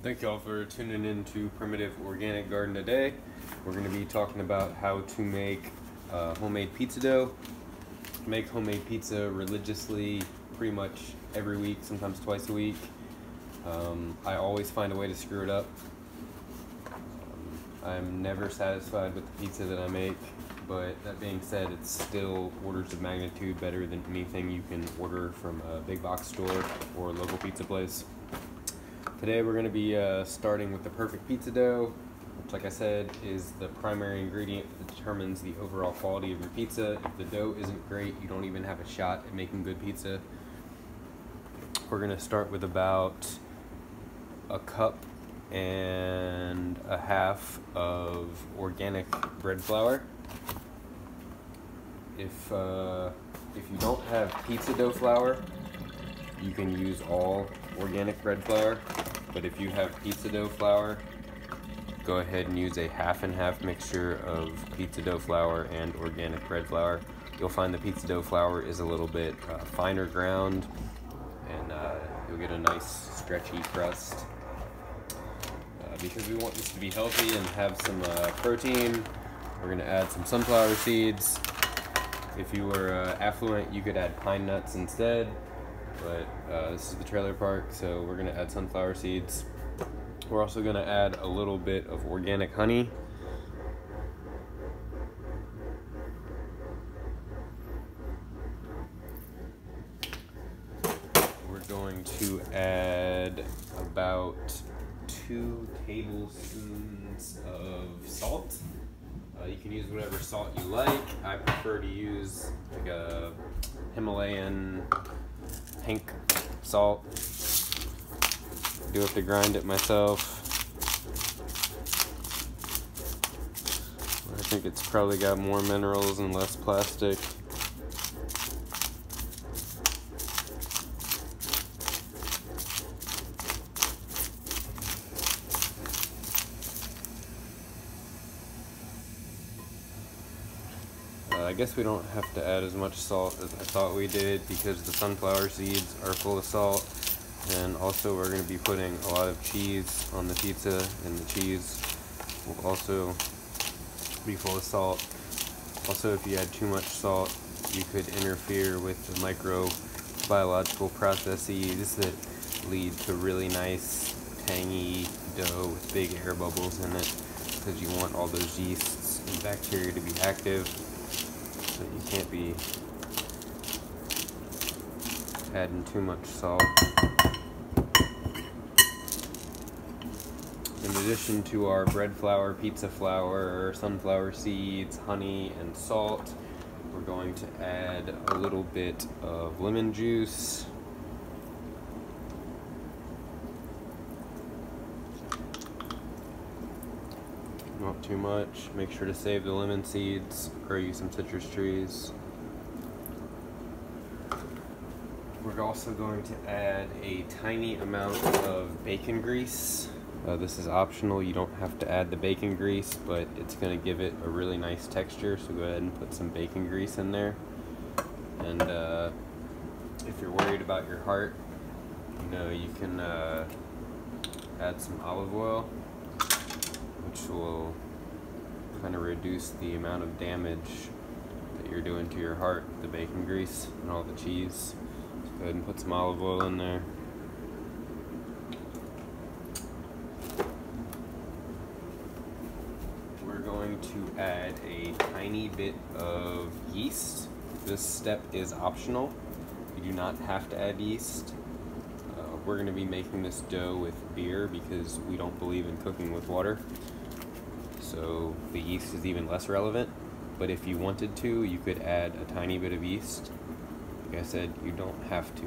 Thank y'all for tuning in to Primitive Organic Garden today. We're going to be talking about how to make homemade pizza dough. Make homemade pizza religiously pretty much every week, sometimes twice a week. I always find a way to screw it up. I'm never satisfied with the pizza that I make, but that being said, it's still orders of magnitude better than anything you can order from a big box store or a local pizza place. Today we're going to be starting with the perfect pizza dough, which, like I said, is the primary ingredient that determines the overall quality of your pizza. If the dough isn't great, you don't even have a shot at making good pizza. We're going to start with about a cup and a half of organic bread flour. If you don't have pizza dough flour, you can use all organic bread flour, but if you have pizza dough flour, go ahead and use a half and half mixture of pizza dough flour and organic bread flour. You'll find the pizza dough flour is a little bit finer ground, and you'll get a nice stretchy crust. Because we want this to be healthy and have some protein, we're going to add some sunflower seeds. If you were affluent, you could add pine nuts instead, but this is the trailer park, so we're going to add sunflower seeds. We're also going to add a little bit of organic honey. We're going to add about 2 tablespoons of salt. You can use whatever salt you like. I prefer to use like a Himalayan pink salt. I do have to grind it myself. I think it's probably got more minerals and less plastic. I guess we don't have to add as much salt as I thought we did because the sunflower seeds are full of salt, and also we're going to be putting a lot of cheese on the pizza, and the cheese will also be full of salt. Also, if you add too much salt, you could interfere with the microbiological processes that lead to really nice tangy dough with big air bubbles in it, because you want all those yeasts and bacteria to be active. So you can't be adding too much salt. In addition to our bread flour, pizza flour, sunflower seeds, honey, and salt, we're going to add a little bit of lemon juice. Not too much. Make sure to save the lemon seeds, grow you some citrus trees. We're also going to add a tiny amount of bacon grease. This is optional. You don't have to add the bacon grease, but it's going to give it a really nice texture, so go ahead and put some bacon grease in there. And if you're worried about your heart, you can add some olive oil, which will kind of reduce the amount of damage that you're doing to your heart, the bacon grease and all the cheese. So go ahead and put some olive oil in there. We're going to add a tiny bit of yeast. This step is optional. You do not have to add yeast. We're going to be making this dough with beer because we don't believe in cooking with water. So the yeast is even less relevant. But if you wanted to, you could add a tiny bit of yeast. Like I said, you don't have to.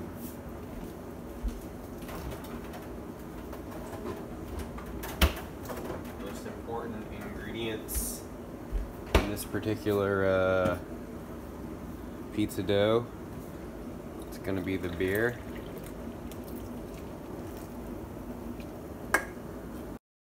Most important ingredients in this particular pizza dough, it's going to be the beer.